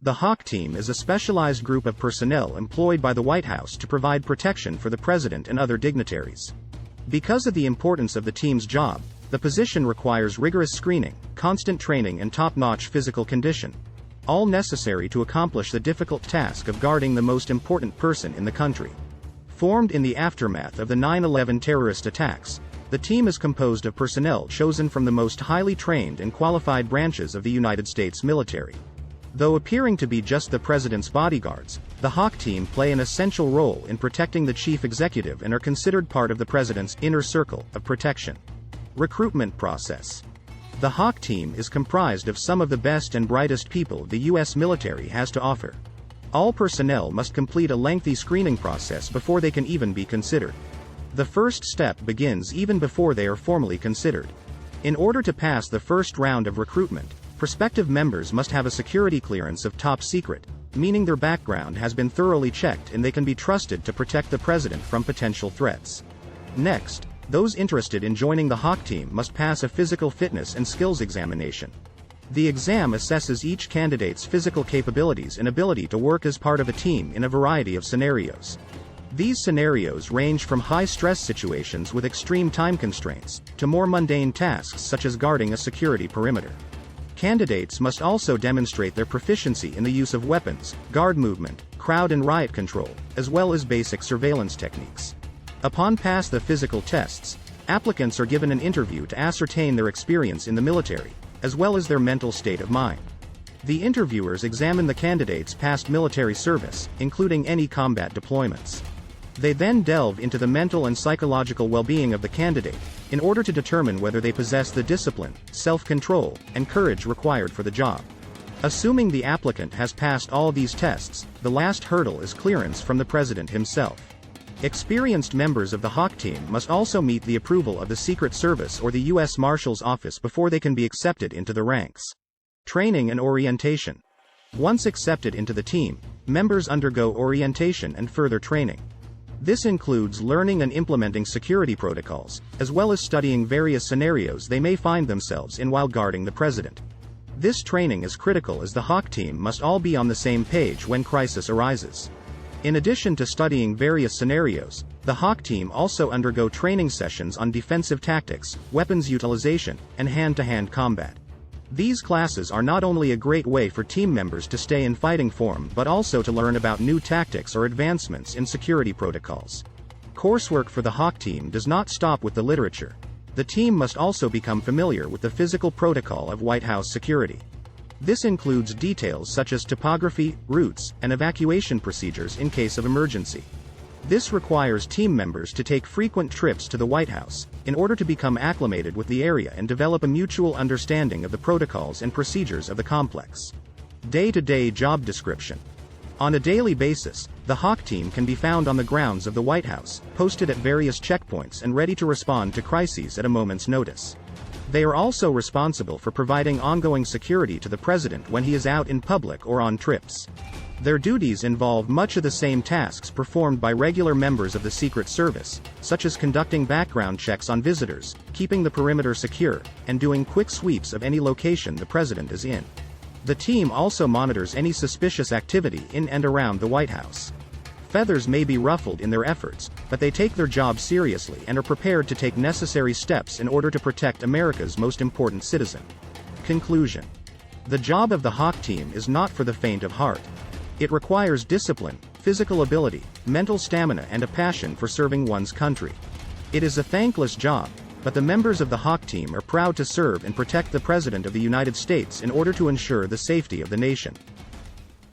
The Hawk Team is a specialized group of personnel employed by the White House to provide protection for the president and other dignitaries. Because of the importance of the team's job, the position requires rigorous screening, constant training and top-notch physical condition, all necessary to accomplish the difficult task of guarding the most important person in the country. Formed in the aftermath of the 9/11 terrorist attacks, the team is composed of personnel chosen from the most highly trained and qualified branches of the United States military. Though appearing to be just the president's bodyguards, the Hawk Team play an essential role in protecting the chief executive and are considered part of the president's inner circle of protection. Recruitment process. The Hawk Team is comprised of some of the best and brightest people the U.S. military has to offer. All personnel must complete a lengthy screening process before they can even be considered. The first step begins even before they are formally considered. In order to pass the first round of recruitment, prospective members must have a security clearance of top secret, meaning their background has been thoroughly checked and they can be trusted to protect the president from potential threats. Next, those interested in joining the Hawk Team must pass a physical fitness and skills examination. The exam assesses each candidate's physical capabilities and ability to work as part of a team in a variety of scenarios. These scenarios range from high-stress situations with extreme time constraints, to more mundane tasks such as guarding a security perimeter. Candidates must also demonstrate their proficiency in the use of weapons, guard movement, crowd and riot control, as well as basic surveillance techniques. Upon pass the physical tests, applicants are given an interview to ascertain their experience in the military, as well as their mental state of mind. The interviewers examine the candidate's past military service, including any combat deployments. They then delve into the mental and psychological well-being of the candidate, in order to determine whether they possess the discipline, self-control, and courage required for the job. Assuming the applicant has passed all these tests, the last hurdle is clearance from the president himself. Experienced members of the Hawk Team must also meet the approval of the Secret Service or the U.S. Marshal's Office before they can be accepted into the ranks. Training and orientation. Once accepted into the team, members undergo orientation and further training. This includes learning and implementing security protocols, as well as studying various scenarios they may find themselves in while guarding the president. This training is critical as the Hawk Team must all be on the same page when crisis arises. In addition to studying various scenarios, the Hawk Team also undergo training sessions on defensive tactics, weapons utilization, and hand-to-hand combat. These classes are not only a great way for team members to stay in fighting form but also to learn about new tactics or advancements in security protocols. Coursework for the Hawk Team does not stop with the literature. The team must also become familiar with the physical protocol of White House security. This includes details such as topography, routes, and evacuation procedures in case of emergency. This requires team members to take frequent trips to the White House, in order to become acclimated with the area and develop a mutual understanding of the protocols and procedures of the complex. Day-to-day job description. On a daily basis, the Hawk Team can be found on the grounds of the White House, posted at various checkpoints and ready to respond to crises at a moment's notice. They are also responsible for providing ongoing security to the president when he is out in public or on trips. Their duties involve much of the same tasks performed by regular members of the Secret Service, such as conducting background checks on visitors, keeping the perimeter secure, and doing quick sweeps of any location the president is in. The team also monitors any suspicious activity in and around the White House. Feathers may be ruffled in their efforts, but they take their job seriously and are prepared to take necessary steps in order to protect America's most important citizen. Conclusion. The job of the Hawk Team is not for the faint of heart. It requires discipline, physical ability, mental stamina and a passion for serving one's country. It is a thankless job, but the members of the Hawk Team are proud to serve and protect the President of the United States in order to ensure the safety of the nation.